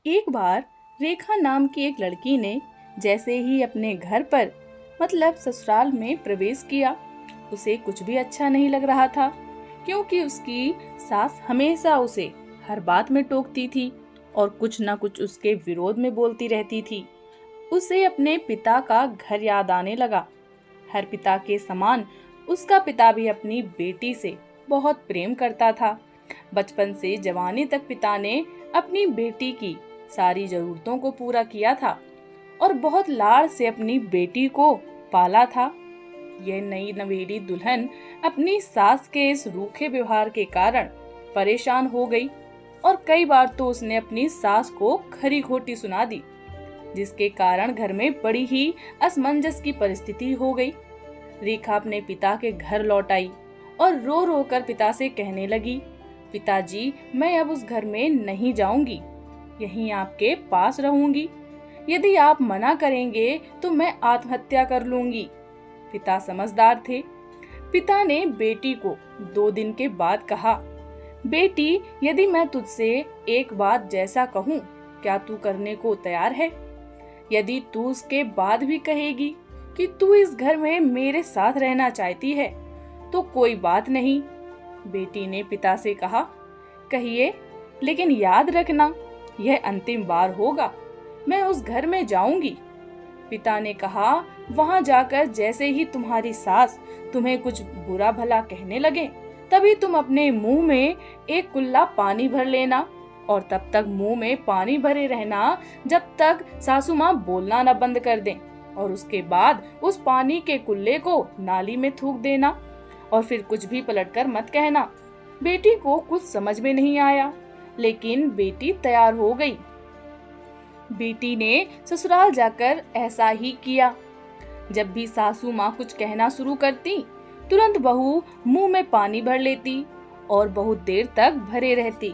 एक बार रेखा नाम की एक लड़की ने जैसे ही अपने घर पर मतलब ससुराल में प्रवेश किया, उसे कुछ भी अच्छा नहीं लग रहा था, क्योंकि उसकी सास हमेशा उसे हर बात में टोकती थी और कुछ न कुछ उसके विरोध में बोलती रहती थी। उसे अपने पिता का घर याद आने लगा। हर पिता के समान उसका पिता भी अपनी बेटी से बहुत प्रेम करता था। बचपन से जवानी तक पिता ने अपनी बेटी की सारी जरूरतों को पूरा किया था और बहुत लाड़ से अपनी बेटी को पाला था। यह नई नवेली दुल्हन अपनी सास के इस रूखे व्यवहार के कारण परेशान हो गई और कई बार तो उसने अपनी सास को खरी खोटी सुना दी, जिसके कारण घर में बड़ी ही असमंजस की परिस्थिति हो गई। रेखा अपने पिता के घर लौट आई और रो रो कर पिता से कहने लगी, पिताजी, मैं अब उस घर में नहीं जाऊंगी, यहीं आपके पास रहूंगी। यदि आप मना करेंगे तो मैं आत्महत्या कर लूंगी। पिता समझदार थे। पिता ने बेटी को 2 दिन के बाद कहा, बेटी, यदि मैं तुझसे एक बात जैसा कहूँ, क्या तू करने को तैयार है? यदि तू उसके बाद भी कहेगी कि तू इस घर में मेरे साथ रहना चाहती है, तो कोई बात नहीं। बेटी ने पिता से कहा, कहिए, लेकिन याद रखना, यह अंतिम बार होगा, मैं उस घर में जाऊंगी। पिता ने कहा, वहां जाकर जैसे ही तुम्हारी सास तुम्हें कुछ बुरा भला कहने लगे, तभी तुम अपने मुंह में एक कुल्ला पानी भर लेना और तब तक मुंह में पानी भरे रहना जब तक सासू माँ बोलना न बंद कर दें, और उसके बाद उस पानी के कुल्ले को नाली में थूक देना और फिर कुछ भी पलटकर मत कहना। बेटी को कुछ समझ में नहीं आया, लेकिन बेटी तैयार हो गई। बेटी ने ससुराल जाकर ऐसा ही किया। जब भी सासू माँ कुछ कहना शुरू करती, तुरंत बहू मुंह में पानी भर लेती और बहुत देर तक भरे रहती।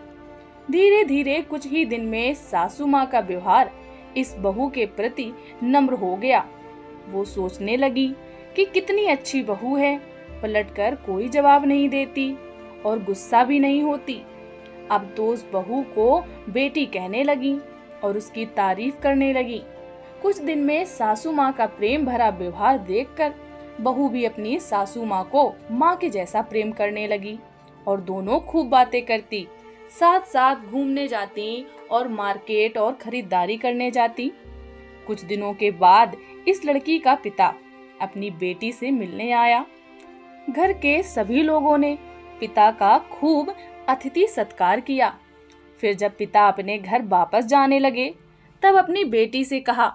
धीरे धीरे कुछ ही दिन में सासू माँ का व्यवहार इस बहू के प्रति नम्र हो गया। वो सोचने लगी कि कितनी अच्छी बहू है, पलटकर कोई जवाब नहीं देती और गुस्सा भी नहीं होती। अब तो उस बहू को बेटी कहने लगी और उसकी तारीफ करने लगी। कुछ दिन में सासू माँ का प्रेम भरा व्यवहार देखकर बहू भी अपनी सासू माँ को माँ के जैसा प्रेम करने लगी और दोनों खूब बातें करती, साथ साथ घूमने जाती और मार्केट और खरीदारी करने जाती। कुछ दिनों के बाद इस लड़की का पिता अपनी बेटी से मिलने आया। घर के सभी लोगों ने पिता का खूब अतिथि सत्कार किया। फिर जब पिता अपने घर वापस जाने लगे, तब अपनी बेटी से कहा,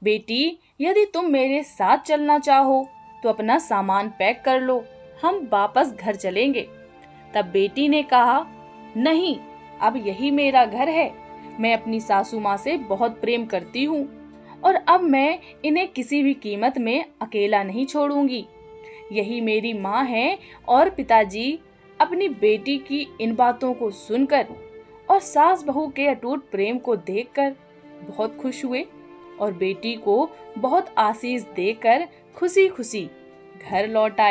बेटी, यदि तुम मेरे साथ चलना चाहो तो अपना सामान पैक कर लो, हम वापस घर चलेंगे। तब बेटी ने कहा, नहीं, अब यही मेरा घर है, मैं अपनी सासू माँ से बहुत प्रेम करती हूँ और अब मैं इन्हें किसी भी कीमत में अकेला नहीं छोड़ूंगी। यही मेरी माँ है। और पिताजी अपनी बेटी की इन बातों को सुनकर और सास बहू के अटूट प्रेम को देखकर बहुत खुश हुए और बेटी को बहुत आशीष देकर खुशी खुशी घर लौट आए।